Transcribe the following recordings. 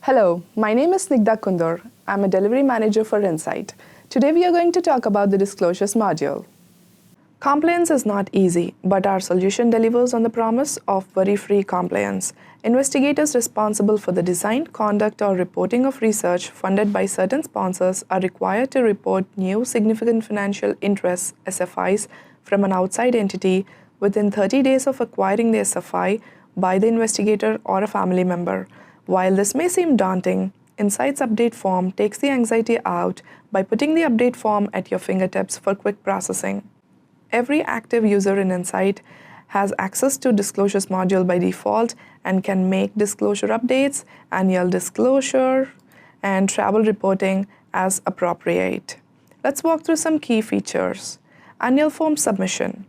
Hello, my name is Snigdha Kundur. I'm a delivery manager for Insight. Today we are going to talk about the disclosures module. Compliance is not easy, but our solution delivers on the promise of worry-free compliance. Investigators responsible for the design, conduct, or reporting of research funded by certain sponsors are required to report new significant financial interests (SFIs) from an outside entity within 30 days of acquiring the SFI by the investigator or a family member. While this may seem daunting, Insight's update form takes the anxiety out by putting the update form at your fingertips for quick processing. Every active user in Insight has access to Disclosures module by default and can make disclosure updates, annual disclosure, and travel reporting as appropriate. Let's walk through some key features. Annual form submission.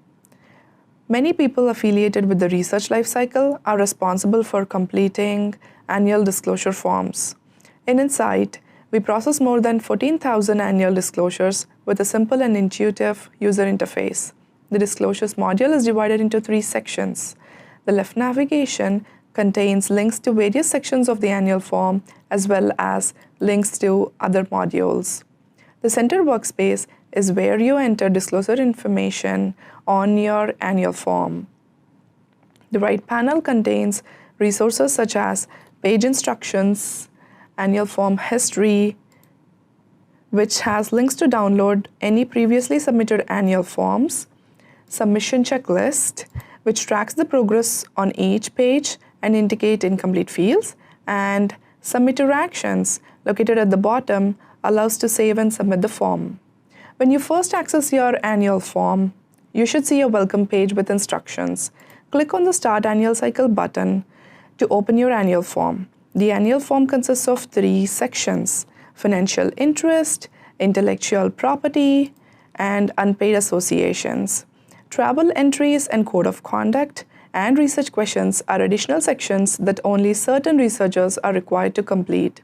Many people affiliated with the research lifecycle are responsible for completing annual disclosure forms. In Insight, we process more than 14,000 annual disclosures with a simple and intuitive user interface. The Disclosures module is divided into 3 sections. The left navigation contains links to various sections of the annual form as well as links to other modules. The center workspace is where you enter disclosure information on your annual form. The right panel contains resources such as page instructions, annual form history, which has links to download any previously submitted annual forms, submission checklist, which tracks the progress on each page and indicate incomplete fields, and submitter actions, located at the bottom, allows to save and submit the form. When you first access your annual form, you should see a welcome page with instructions. Click on the Start Annual Cycle button to open your annual form. The annual form consists of 3 sections: financial interest, intellectual property, and unpaid associations. Travel entries and code of conduct and research questions are additional sections that only certain researchers are required to complete.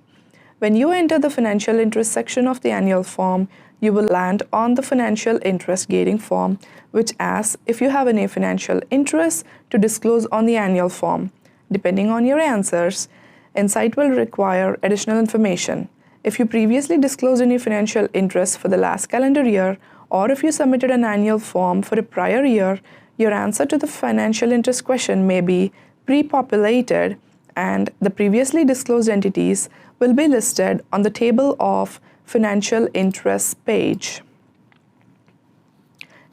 When you enter the financial interest section of the annual form, you will land on the financial interest gating form, which asks if you have any financial interests to disclose on the annual form. Depending on your answers, Insight will require additional information. If you previously disclosed any financial interests for the last calendar year, or if you submitted an annual form for a prior year, your answer to the financial interest question may be pre-populated, and the previously disclosed entities will be listed on the table of financial interests page.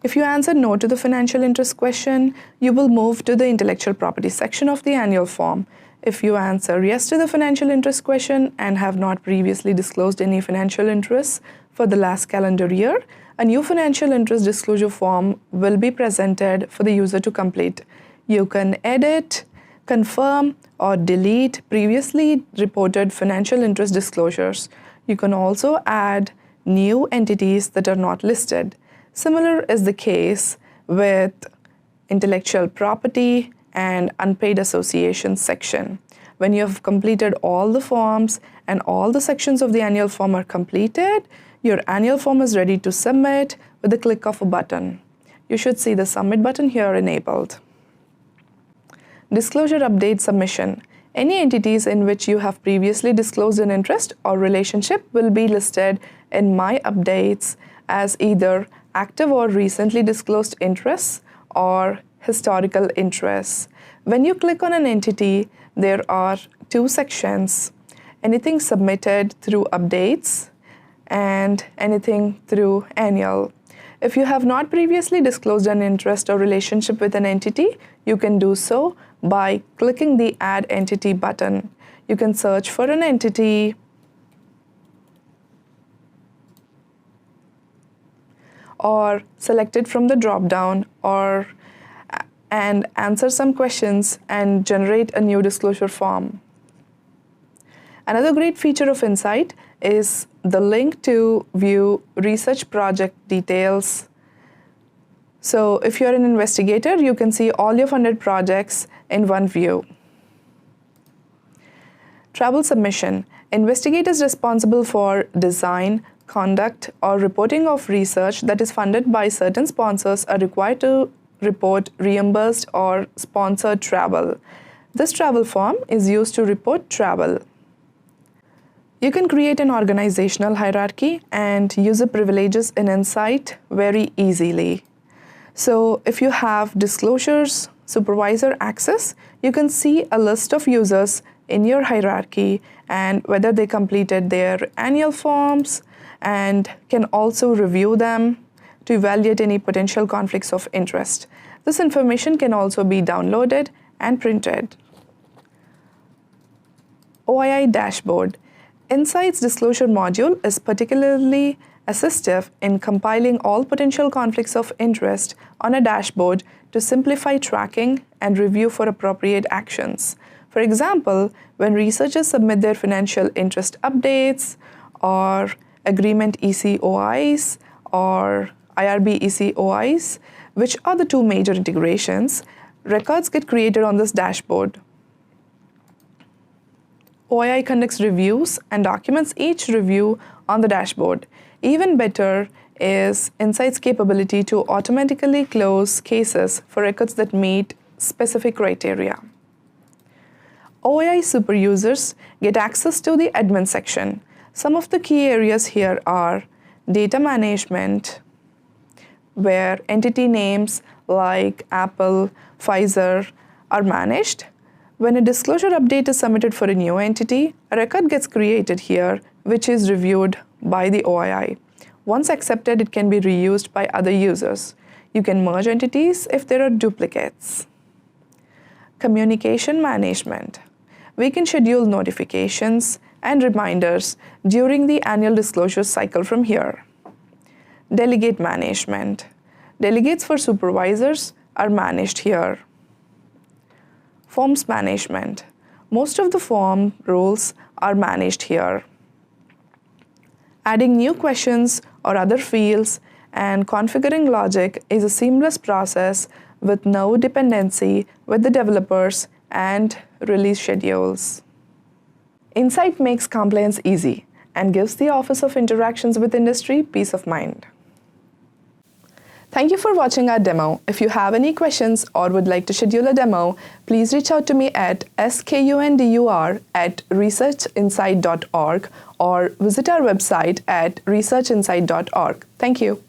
If you answer no to the financial interest question, you will move to the intellectual property section of the annual form. If you answer yes to the financial interest question and have not previously disclosed any financial interests for the last calendar year, a new financial interest disclosure form will be presented for the user to complete. You can edit, confirm, or delete previously reported financial interest disclosures. You can also add new entities that are not listed. Similar is the case with intellectual property and unpaid associations section. When you have completed all the forms and all the sections of the annual form are completed, your annual form is ready to submit with the click of a button. You should see the submit button here enabled. Disclosure update submission. Any entities in which you have previously disclosed an interest or relationship will be listed in My Updates as either active or recently disclosed interests or historical interests. When you click on an entity, there are 2 sections: anything submitted through updates and anything through annual. If you have not previously disclosed an interest or relationship with an entity, you can do so by clicking the Add Entity button. You can search for an entity or select it from the drop-down and answer some questions and generate a new disclosure form. Another great feature of Insight is the link to view research project details. So if you're an investigator, you can see all your funded projects in one view. Travel submission. Investigators responsible for design, conduct, or reporting of research that is funded by certain sponsors are required to report reimbursed or sponsored travel. This travel form is used to report travel. You can create an organizational hierarchy and user privileges in Insight very easily. So if you have disclosures, supervisor access, you can see a list of users in your hierarchy and whether they completed their annual forms, and can also review them to evaluate any potential conflicts of interest. This information can also be downloaded and printed. OII dashboard. Insight's disclosure module is particularly assistive in compiling all potential conflicts of interest on a dashboard to simplify tracking and review for appropriate actions. For example, when researchers submit their financial interest updates or agreement ECOIs or IRB ECOIs, which are the two major integrations, records get created on this dashboard. OII conducts reviews and documents each review on the dashboard. Even better is Insight's capability to automatically close cases for records that meet specific criteria. OII super users get access to the admin section. Some of the key areas here are data management, where entity names like Apple, Pfizer are managed. When a disclosure update is submitted for a new entity, a record gets created here, which is reviewed by the OII. Once accepted, it can be reused by other users. You can merge entities if there are duplicates. Communication management. We can schedule notifications and reminders during the annual disclosure cycle from here. Delegate management. Delegates for supervisors are managed here. Forms management. Most of the form rules are managed here. Adding new questions or other fields and configuring logic is a seamless process with no dependency with the developers and release schedules. Insight makes compliance easy and gives the Office of Interactions with Industry peace of mind. Thank you for watching our demo. If you have any questions or would like to schedule a demo, please reach out to me at skundur@researchinsight.org or visit our website at researchinsight.org. Thank you.